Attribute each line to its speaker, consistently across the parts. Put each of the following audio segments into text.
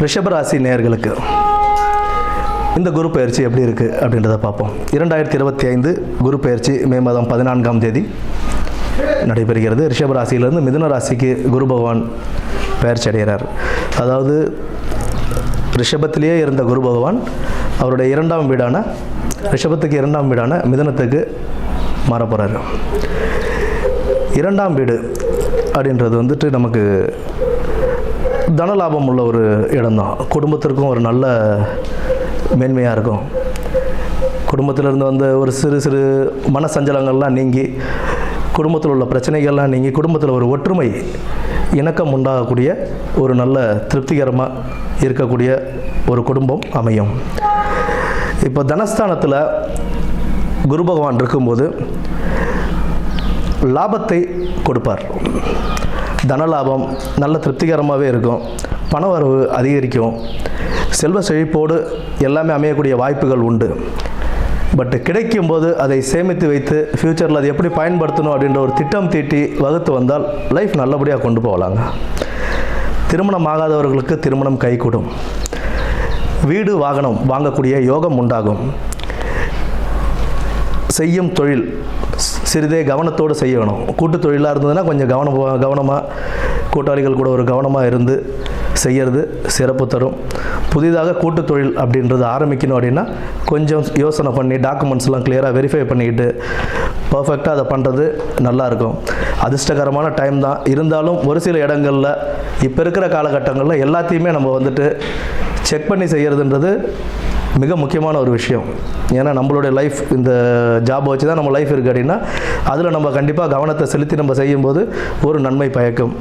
Speaker 1: ரிஷபராசி நேயர்களுக்கு இந்த குரு பயிற்சி எப்படி இருக்குது அப்படின்றத பார்ப்போம். 2025 குரு பயிற்சி மே மாதம் 14ஆம் தேதி நடைபெறுகிறது. ரிஷபராசியிலிருந்து மிதுன ராசிக்கு குரு பகவான் பயிற்சி அடைகிறார். அதாவது ரிஷபத்திலேயே இருந்த குரு பகவான் அவருடைய இரண்டாம் வீடான ரிஷபத்துக்கு இரண்டாம் வீடான மிதுனத்துக்கு மாற போகிறார். இரண்டாம் வீடு அப்படின்றது வந்துட்டு நமக்கு தனலாபம் உள்ள ஒரு இடம்தான். குடும்பத்திற்கும் ஒரு நல்ல மேன்மையாக இருக்கும். குடும்பத்திலிருந்து வந்த ஒரு சிறு சிறு மனசஞ்சலங்கள்லாம் நீங்கி, குடும்பத்தில் உள்ள பிரச்சனைகள்லாம் நீங்கி, குடும்பத்தில் ஒரு ஒற்றுமை இணக்கம் உண்டாகக்கூடிய ஒரு நல்ல திருப்திகரமாக இருக்கக்கூடிய ஒரு குடும்பம் அமையும். இப்போ தனஸ்தானத்தில் குரு பகவான் இருக்கும்போது லாபத்தை கொடுப்பார். தனலாபம் நல்ல திருப்திகரமாகவே இருக்கும். பண வரவு அதிகரிக்கும். செல்வ செழிப்போடு எல்லாமே அமையக்கூடிய வாய்ப்புகள் உண்டு. பட் கிடைக்கும்போது அதை சேமித்து வைத்து ஃப்யூச்சரில் அதை எப்படி பயன்படுத்தணும் அப்படின்ற ஒரு திட்டம் தீட்டி வகுத்து வந்தால் லைஃப் நல்லபடியாக கொண்டு போகலாங்க. திருமணம் ஆகாதவர்களுக்கு திருமணம் கைகூடும். வீடு வாகனம் வாங்கக்கூடிய யோகம் உண்டாகும். செய்யும் தொழில் சிறிதே கவனத்தோடு செய்யணும். கூட்டு தொழிலாக இருந்ததுன்னா கொஞ்சம் கவனமாக கூட்டாளிகள் கூட ஒரு கவனமாக இருந்து செய்கிறது சிறப்பு தரும். புதிதாக கூட்டு தொழில் அப்படின்றது ஆரம்பிக்கணும் அப்படின்னா கொஞ்சம் யோசனை பண்ணி டாக்குமெண்ட்ஸ்லாம் கிளியராக வெரிஃபை பண்ணிக்கிட்டு பர்ஃபெக்டாக அதை பண்ணுறது நல்லாயிருக்கும். அதிர்ஷ்டகரமான டைம் தான். இருந்தாலும் ஒரு சில இடங்களில் இப்போ இருக்கிற காலகட்டங்களில் எல்லாத்தையுமே நம்ம வந்துட்டு செக் பண்ணி செய்கிறதுன்றது மிக முக்கியமான ஒரு விஷயம். ஏன்னா நம்மளுடைய லைஃப் இந்த ஜாப் வச்சு தான் நம்ம லைஃப் இருக்குது அப்படின்னா அதில் நம்ம கண்டிப்பாக கவனத்தை செலுத்தி நம்ம செய்யும்போது ஒரு நன்மை பயக்கும்.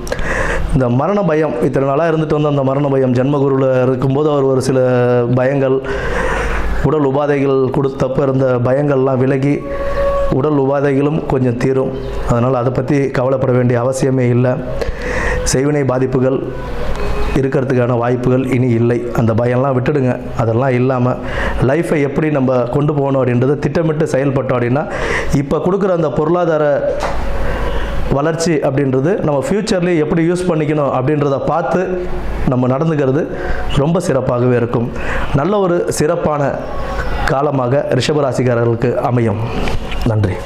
Speaker 1: இந்த மரண பயம் இத்தனை நாளாக இருந்துட்டு வந்து அந்த மரண பயம் ஜென்மகுருவில் இருக்கும்போது அவர் ஒரு சில பயங்கள், உடல் உபாதைகள் கொடுத்தப்போ இருந்த பயங்கள்லாம் விலகி உடல் உபாதைகளும் கொஞ்சம் தீரும். அதனால் அதை பற்றி கவலைப்பட வேண்டிய அவசியமே இல்லை. செய்வினை பாதிப்புகள் இருக்கிறதுக்கான வாய்ப்புகள் இனி இல்லை. அந்த பயம்லாம் விட்டுடுங்க. அதெல்லாம் இல்லாமல் லைஃப்பை எப்படி நம்ம கொண்டு போகணும் அப்படின்றத திட்டமிட்டு செயல்பட்டோம் அப்படின்னா இப்போ கொடுக்குற அந்த பொருளாதார வளர்ச்சி அப்படின்றது நம்ம ஃப்யூச்சர்லேயே எப்படி யூஸ் பண்ணிக்கணும் அப்படின்றத பார்த்து நம்ம நடந்துக்கிறது ரொம்ப சிறப்பாகவே இருக்கும். நல்ல ஒரு சிறப்பான காலமாக ரிஷபராசிக்காரர்களுக்கு அமையும். நன்றி.